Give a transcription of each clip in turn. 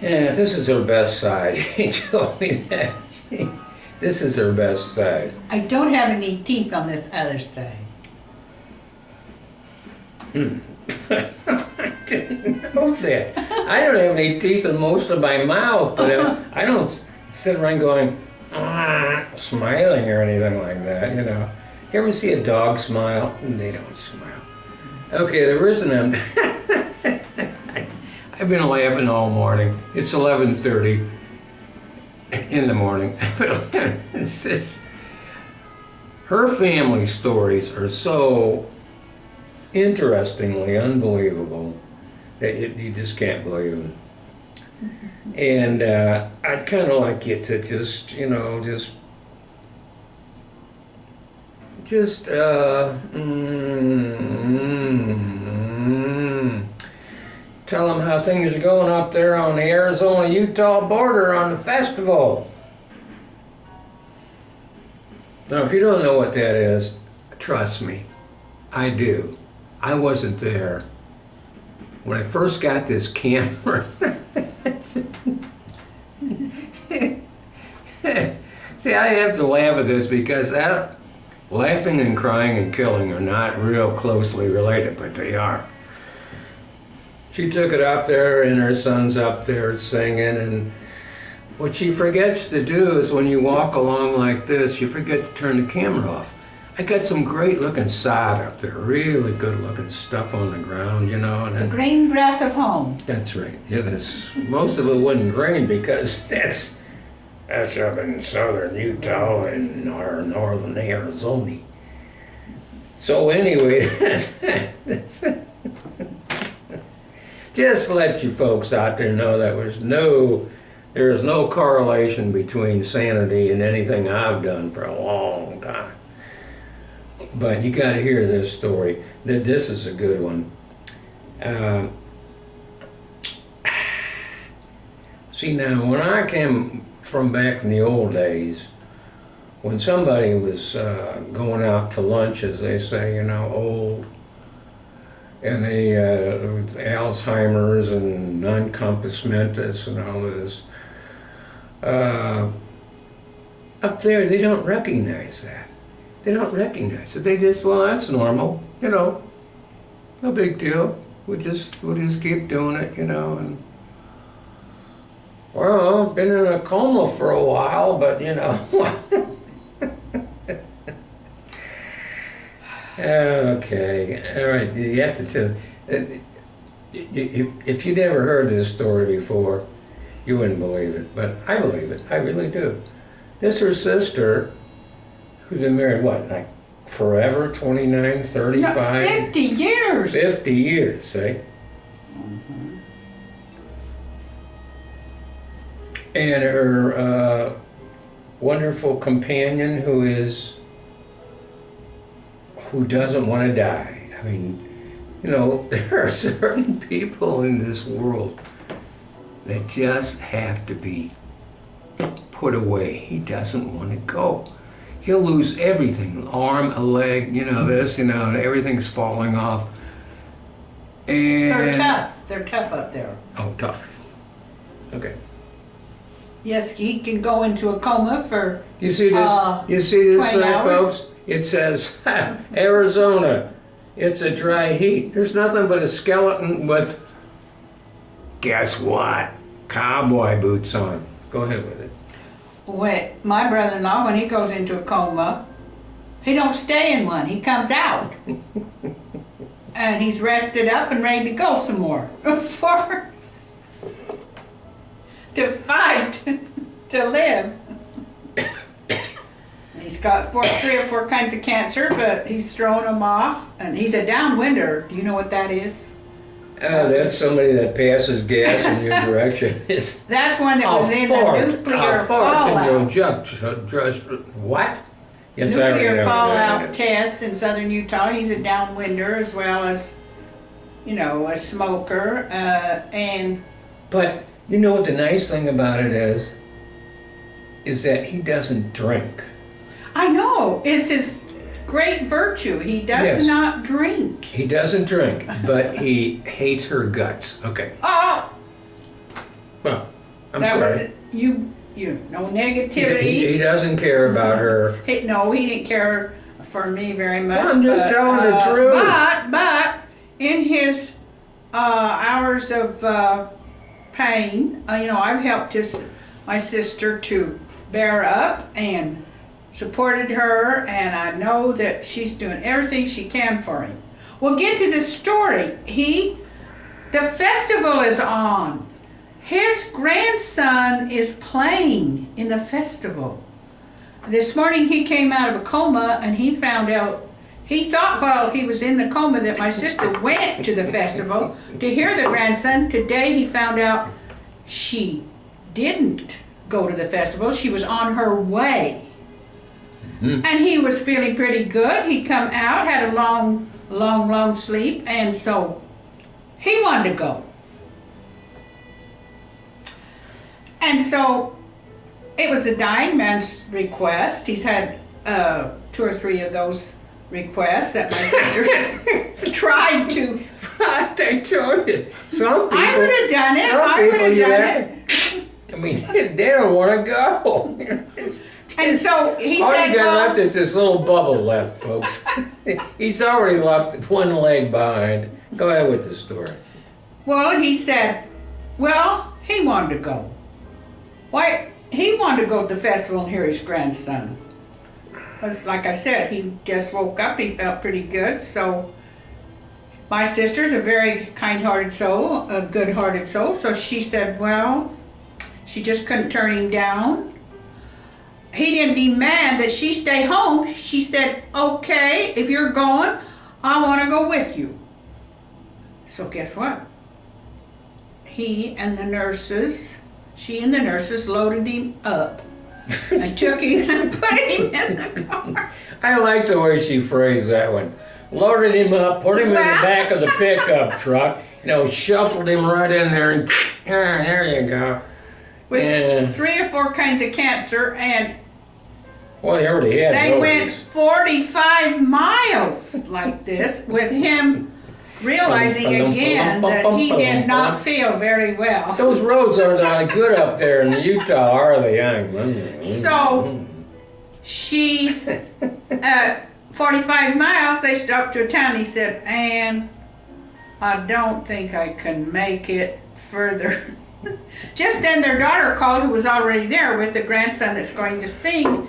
Yeah, this is her best side. He told me that. This is her best side. I don't have any teeth on this other side. I didn't know that. I don't have any teeth in most of my mouth, but I don't sit around going, smiling or anything like that, you know. You ever see a dog smile? They don't smile. Okay, the reason I've been laughing all morning. It's 11:30 in the morning. It's her family stories are so interestingly unbelievable that you just can't believe them. And I'd kind of like you to just, you know, tell them how things are going up there on the Arizona-Utah border on the festival. Now, if you don't know what that is, trust me, I do. I wasn't there. When I first got this camera, see, I have to laugh at this because laughing and crying and killing are not real closely related, but they are. She took it up there and her son's up there singing, and what she forgets to do is when you walk along like this, you forget to turn the camera off. I got some great looking sod up there, really good looking stuff on the ground, you know. And The green grass of home. that's right. Yes, most of it wasn't green because that's up in southern Utah and our northern Arizona. So anyway, just let you folks out there know that there is no correlation between sanity and anything I've done for a long time. But you got to hear this story. This is a good one. See, now when I came from back in the old days, when somebody was going out to lunch, as they say, you know, old, and they with Alzheimer's and non-compos mentis and all of this, up there they don't recognize that. They don't recognize it. They just, well, that's normal, you know, no big deal. We'll just keep doing it, you know. And well, I've been in a coma for a while, but you know. Okay, all right. You have to tell. If you'd never heard this story before, you wouldn't believe it. But I believe it. I really do. This her sister, who's been married, what, like forever, 29, 35? No, 50 years. 50 years, see? Mm-hmm. And her wonderful companion who doesn't want to die. I mean, you know, there are certain people in this world that just have to be put away. He doesn't want to go. He'll lose everything, an arm, a leg, you know, this, you know, and everything's falling off. And They're tough. They're tough up there. Oh, tough. Okay. Yes, he can go into a coma for You see this? You see this 20 thing, hours? folks? It says Arizona. It's a dry heat. There's nothing but a skeleton with, guess what? Cowboy boots on. Go ahead with it. when my brother-in-law, when he goes into a coma, he don't stay in one. He comes out. And he's rested up and ready to go some more. To fight, to live. He's got 3 or 4 kinds of cancer, but he's throwing them off. And he's a downwinder. Do you know what that is? That's somebody that passes gas in your direction. That's one that was in the nuclear fallout. What? Yes, Nuclear fallout tests in southern Utah. He's a downwinder as well as, you know, a smoker. But you know what the nice thing about it is that he doesn't drink. I know. It's his great virtue. He does not drink. He doesn't drink, but he hates her guts. Okay. Oh! Well, I'm that sorry. was you. No negativity. He doesn't care about her. No, he didn't care for me very much. Well, I'm just telling the truth. But in his hours of pain, I've helped my sister to bear up and supported her, and I know that she's doing everything she can for him. We'll get to the story. The festival is on. His grandson is playing in the festival. This morning he came out of a coma and he found out, he thought while he was in the coma that my sister went to the festival to hear the grandson. Today he found out she didn't go to the festival. She was on her way. Mm-hmm. And he was feeling pretty good. He'd come out, had a long sleep, and so he wanted to go. And so it was the dying man's request. He's had 2 or 3 of those requests that my sister tried to. I told you. Some people. I would have done it. I would have done it. I mean, they don't want to go. And so he all said, you got left is this little bubble left, folks. He's already left one leg behind. Go ahead with the story. Well, he said, he wanted to go. Why? He wanted to go to the festival and hear his grandson. Because, like I said, he just woke up. He felt pretty good. So my sister's a very kind-hearted soul, a good-hearted soul. So she said, she just couldn't turn him down. He didn't demand that she stay home. She said, okay, if you're going, I want to go with you. So guess what? She and the nurses loaded him up and took him and put him in the car. I like the way she phrased that one. Loaded him up, put him in the back of the pickup truck, shuffled him right in there, and there you go. With 3 or 4 kinds of cancer, and well, he already had they those. went 45 miles like this with him realizing again that he did not feel very well. Those roads aren't that good up there in Utah, are they? So she, at 45 miles, they stopped to a town. He said, Ann, I don't think I can make it further. Just then their daughter called, who was already there with the grandson that's going to sing,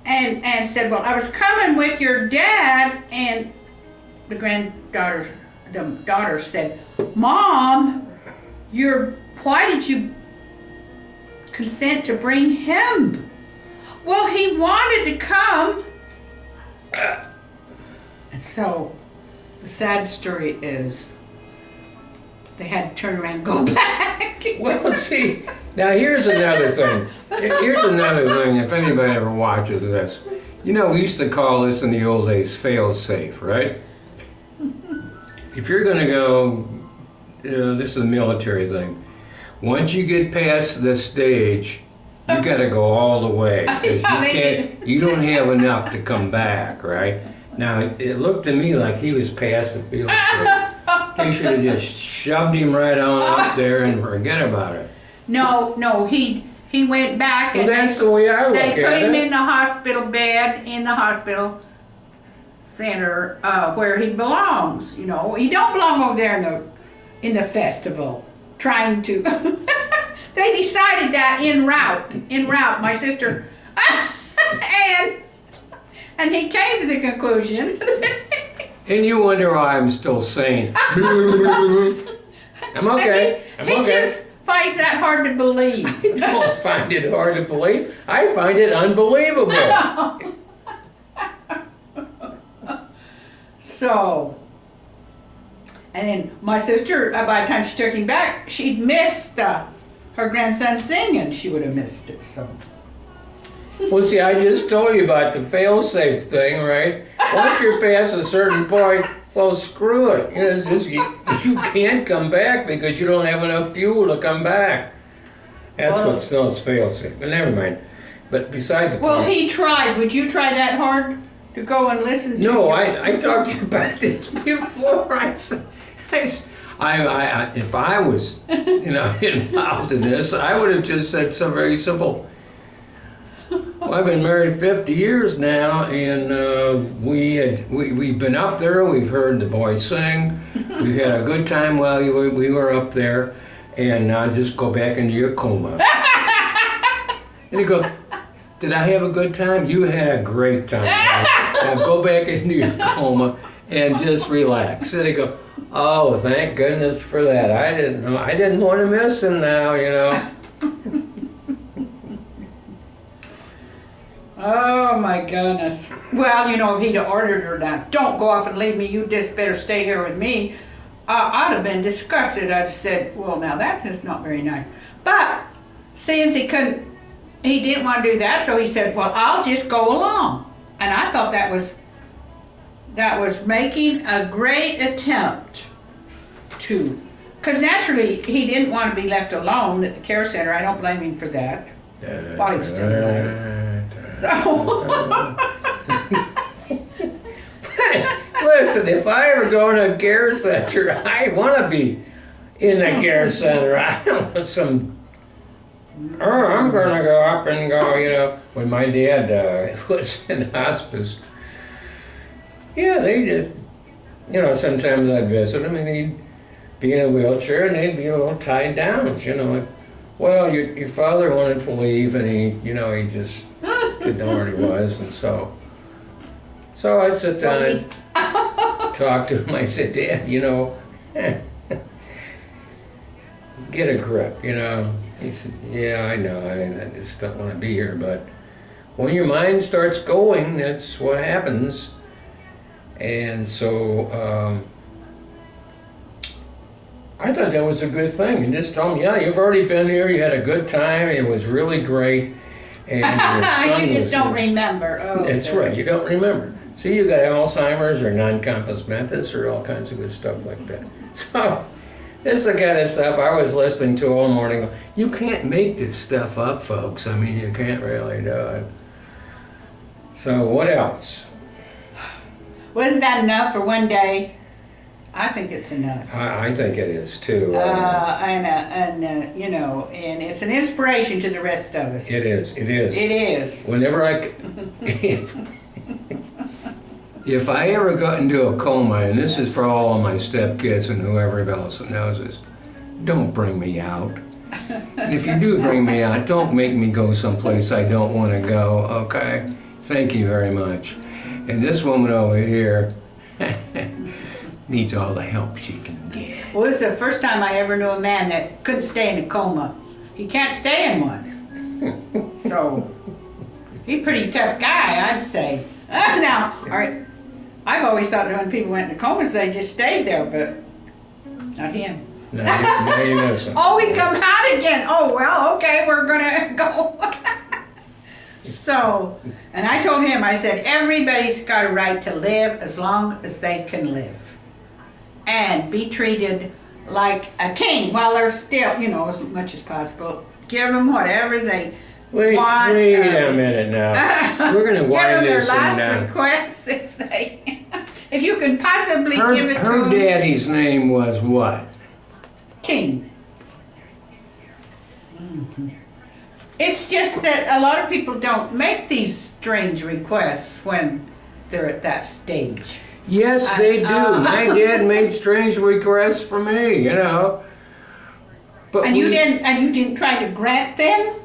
and said, I was coming with your dad. And the daughter said, Mom, why did you consent to bring him? Well, he wanted to come. And so the sad story is they had to turn around and go back. Well, see, now here's another thing. If anybody ever watches this. We used to call this in the old days fail-safe, right? If you're going to go, this is a military thing. Once you get past this stage, you got to go all the way. Because you don't have enough to come back, right? Now, it looked to me like he was past the field stage. They should have just shoved him right on up there and forget about it. No, he went back and that's the way I look at it. They put him in the hospital bed in the hospital center where he belongs. He don't belong over there in the festival trying to. They decided that en route. My sister and he came to the conclusion. And you wonder why I'm still sane. I'm okay. He just finds that hard to believe. I don't find it hard to believe. I find it unbelievable. So, and then my sister, by the time she took him back, she'd missed her grandson singing. She would have missed it. So. Well, see, I just told you about the fail-safe thing, right? Once you're past a certain point, well, screw it. You can't come back because you don't have enough fuel to come back. That's what smells fail-safe. But never mind. But beside the point. Well, he tried. Would you try that hard to go and listen to? No, I talked to you about this before. If I was, involved in this, I would have just said some very simple. Well, I've been married 50 years now, and we've been up there. We've heard the boys sing. We've had a good time while we were up there, and now just go back into your coma. And you go, did I have a good time? You had a great time. Now go back into your coma and just relax. And they go, oh, thank goodness for that. I didn't know. I didn't want to miss him now. Oh my goodness. Well, if he'd have ordered her now, don't go off and leave me, you just better stay here with me, I'd have been disgusted. I'd said, well, now that is not very nice. But since he didn't want to do that, so he said, well, I'll just go along. And I thought that was making a great attempt to, because naturally he didn't want to be left alone at the care center. I don't blame him for that. While he was still alive. So, listen, if I ever go to a care center, I want to be in the care center. I don't want some, I'm going to go up and go, when my dad was in hospice, yeah, they did. Sometimes I'd visit him and he'd be in a wheelchair and they'd be a little tied down, like, well, your father wanted to leave, and he just didn't know where he was, and so I'd sit down and talk to him. I said, Dad, get a grip, He said, yeah, I know, I just don't want to be here, but when your mind starts going, that's what happens. And so I thought that was a good thing. And just tell them, yeah, you've already been here, you had a good time, it was really great. And your son you just don't remember. Oh, that's right, you don't remember. See, you got Alzheimer's or non-compass mentis or all kinds of good stuff like that. So, this is the kind of stuff I was listening to all morning. You can't make this stuff up, folks. I mean, you can't really do it. So, what else? Wasn't that enough for one day? I think it's enough. I think it is too. And it's an inspiration to the rest of us. It is. It is. Whenever if I ever got into a coma, and this is for all of my stepkids and whoever else knows this, don't bring me out. And if you do bring me out, don't make me go someplace I don't want to go, okay? Thank you very much. And this woman over here needs all the help she can get. Well, this is the first time I ever knew a man that couldn't stay in a coma. He can't stay in one. So, he's a pretty tough guy, I'd say. Now, all right, I've always thought that when people went into comas, they just stayed there, but not him. Now you know something. Oh, he come out again. Oh, well, okay, we're gonna go. So, and I told him, I said, everybody's got a right to live as long as they can live. And be treated like a king while they're still, as much as possible. Give them whatever they want. Wait a minute now. We're going to wind this thing down. Give them their last requests if you can possibly give it to them. Her daddy's name was what? King. Mm-hmm. It's just that a lot of people don't make these strange requests when they're at that stage. Yes, they do. My dad made strange requests for me, But you didn't try to grant them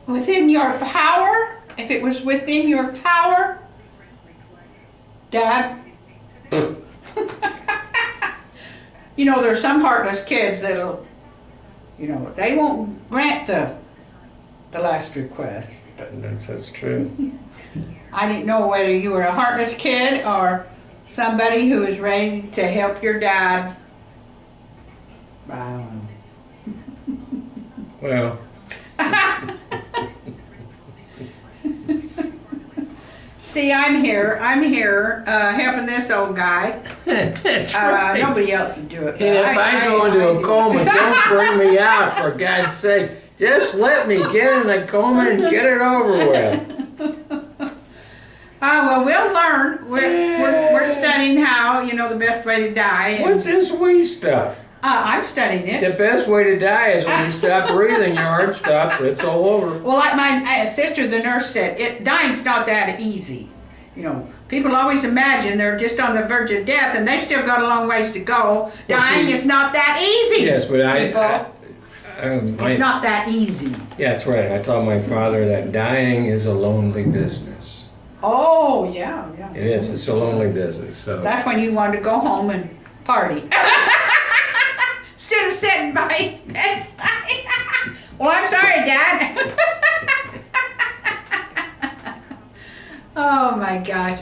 within your power? If it was within your power, Dad? There's some heartless kids that'll, they won't grant the last request. But that's true. I didn't know whether you were a heartless kid or somebody who was ready to help your dad. I don't know. Well. See, I'm here helping this old guy. That's right. Nobody else would do it. And if I go into a coma, don't bring me out, for God's sake. Just let me get in a coma and get it over with. Well, we'll learn. We're studying how, the best way to die. What's this wee stuff? I'm studying it. The best way to die is when you stop breathing, your heart stops, it's all over. Well, like my sister, the nurse said, dying's not that easy. You know, people always imagine they're just on the verge of death, and they've still got a long ways to go. Well, Dying see, is not that easy. Yes, but it's not that easy. Yeah, that's right. I told my father that dying is a lonely business. Oh, yeah. It is. It's a lonely business. So That's when you want to go home and party. Instead of sitting by his bedside. Well, I'm sorry, Dad. Oh, my gosh.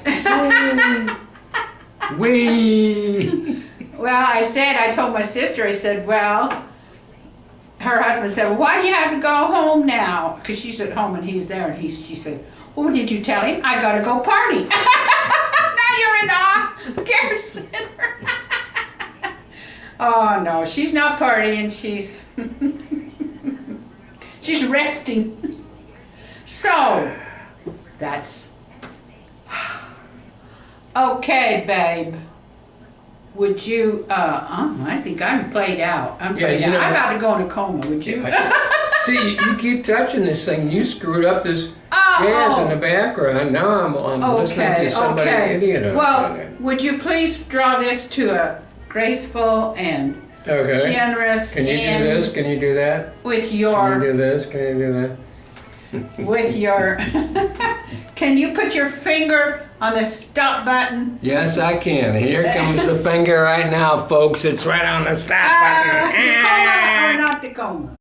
we. Well, I told my sister, I said, well, her husband said, well, why do you have to go home now? Because she's at home and he's there. And she said, well, what did you tell him? I got to go party. Now you're in the care center. Oh, no, she's not partying. She's resting. So, that's... Okay, babe. Would you, I think I'm played out. I'm played out. I'm about to go in a coma, would you? See, you keep touching this thing. You screwed up this jazz in the background. Now I'm listening to somebody idiot. Well, would you please draw this to a graceful and generous Can you do this? Can you do that? With your... Can you do this? Can you do that? With your... Can you put your finger on the stop button? Yes, I can. Here comes the finger right now, folks. It's right on the stop button. The coma or not the coma?